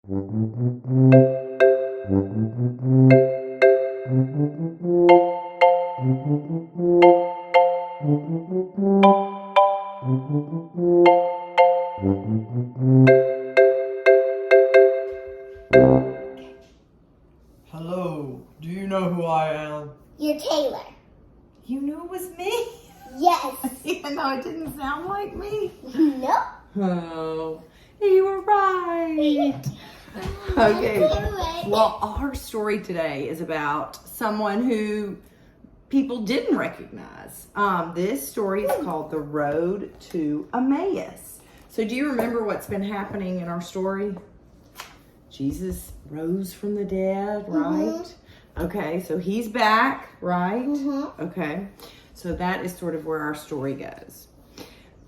Hello, do you know who I am? You're Taylor. You knew it was me? Yes. Even though it didn't sound like me? No. Oh, you were right. Okay. Well, our story today is about someone who people didn't recognize. This story is called The Road to Emmaus. So do you remember what's been happening in our story? Jesus rose from the dead, right? Okay, so he's back, right? Okay, so that is sort of where our story goes.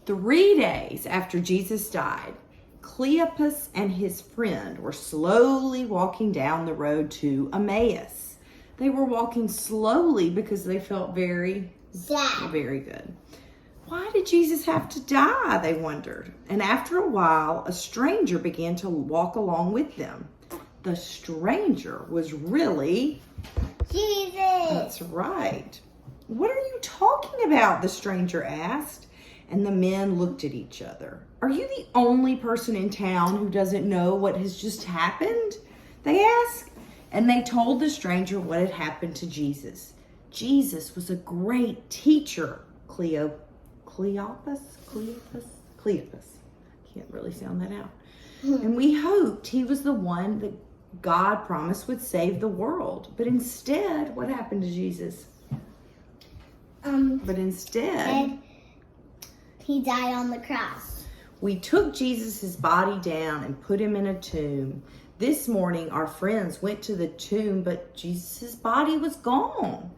3 days after Jesus died, Cleopas and his friend were slowly walking down the road to Emmaus. They were walking slowly because they felt very Sad. very good. Why did Jesus have to die, they wondered. And after a while, a stranger began to walk along with them. The stranger was really Jesus. That's right. What are you talking about? The stranger asked. And the men looked at each other. Are you the only person in town who doesn't know what has just happened? They asked. And they told the stranger what had happened to Jesus. Jesus was a great teacher, Cleopas. Can't really sound that out. And we hoped he was the one that God promised would save the world. But instead, what happened to Jesus? But instead, he died on the cross. we took Jesus' body down and put him in a tomb. This morning, our friends went to the tomb, but Jesus' body was gone.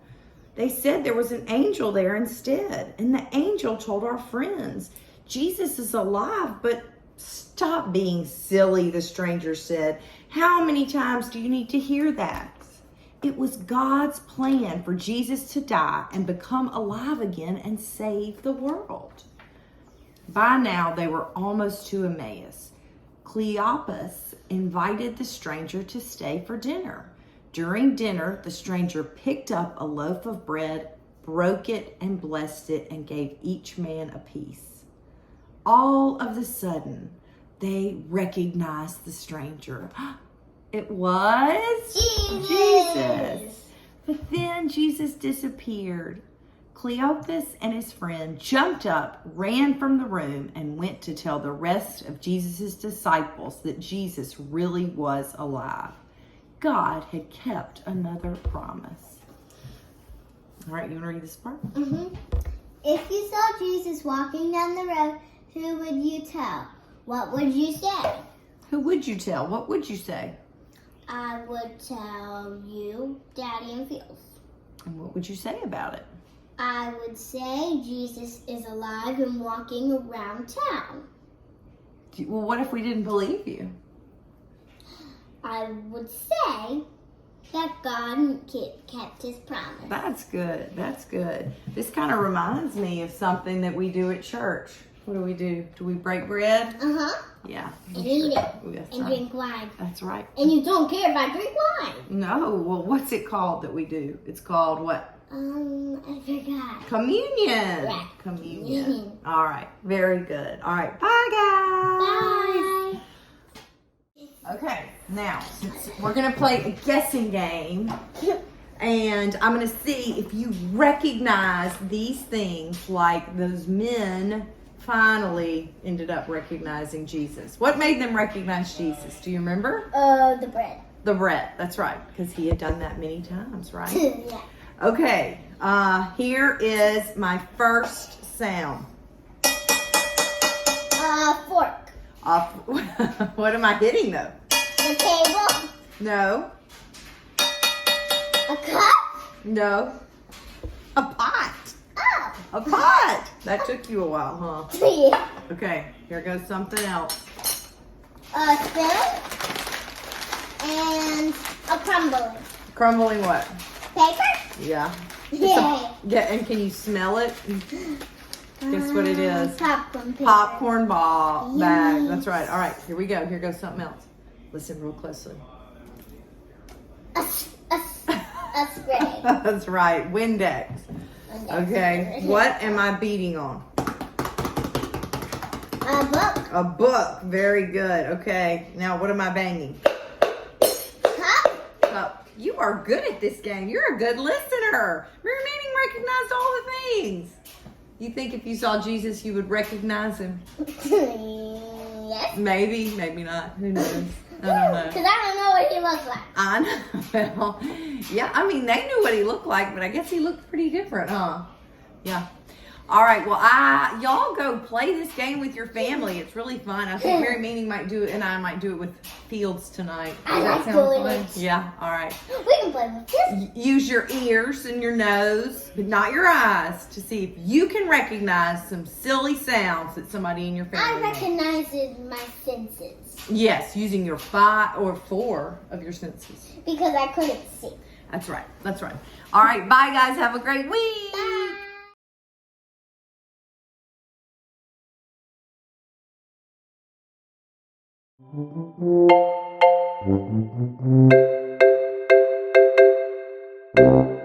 They said there was an angel there instead. And the angel told our friends, Jesus is alive, but stop being silly, the stranger said. How many times do you need to hear that? It was God's plan for Jesus to die and become alive again and save the world. By now, they were almost to Emmaus. Cleopas invited the stranger to stay for dinner. During dinner, the stranger picked up a loaf of bread, broke it, and blessed it, and gave each man a piece. All of a sudden, they recognized the stranger. It was Jesus. But then Jesus disappeared. Cleopas and his friend jumped up, ran from the room, and went to tell the rest of Jesus' disciples that Jesus really was alive. God had kept another promise. All right, you want to read this part? If you saw Jesus walking down the road, who would you tell? What would you say? Who would you tell? What would you say? I would tell you, Daddy and Fields. And what would you say about it? I would say Jesus is alive and walking around town. Well, what if we didn't believe you? I would say that God kept his promise. That's good. That's good. This kind of reminds me of something that we do at church. What do we do? Do we break bread? Yeah. And eat it. That's And right. drink wine. That's right. And you don't care if I drink wine. No. Well, what's it called that we do? It's called what? I forgot. Communion. Yeah. Communion. All right. Very good. All right. Bye, guys. Bye. Okay. Now, since we're going to play a guessing game, and I'm going to see if you recognize these things, like those men finally ended up recognizing Jesus. What made them recognize Jesus? Do you remember? The bread. The bread. That's right, because he had done that many times, right? Yeah. Okay, here is my first sound. Fork. What am I hitting though? The table. No, A cup. no. A pot. Oh. A pot. That took you a while, huh? Yeah. Okay, here goes something else. A spoon. And a crumbling. Crumbling what? Paper. Yeah. Yeah. Yeah, and can you smell it? Guess what it is? Popcorn paper. Popcorn ball bag. Yes. That's right. All right, here we go. Here goes something else. Listen real closely. A spray. That's right. Windex. Okay. What am I beating on? A book. A book. Very good. Okay. Now what am I banging? Cup. Cup. You are good at this game. You're a good listener. Mary Manning recognized all the things. You think if you saw Jesus, you would recognize him? Yes. Maybe. Maybe not. Who knows? I don't know. Because I don't know what he looks like. I know. Well, yeah, I mean, they knew what he looked like, but I guess he looked pretty different, huh? Yeah. All right. Well, y'all go play this game with your family. It's really fun. I think Mary Meaning might do it, and I might do it with Fields tonight. I Does that like sound doing fun? it. Yeah. All right. We can play with this. Use your ears and your nose, but not your eyes, to see if you can recognize some silly sounds that somebody in your I family makes. recognize it in my senses. Yes, using your 5 or 4 of your senses. Because I couldn't see. That's right. That's right. All right. Bye, guys. Have a great week. Bye.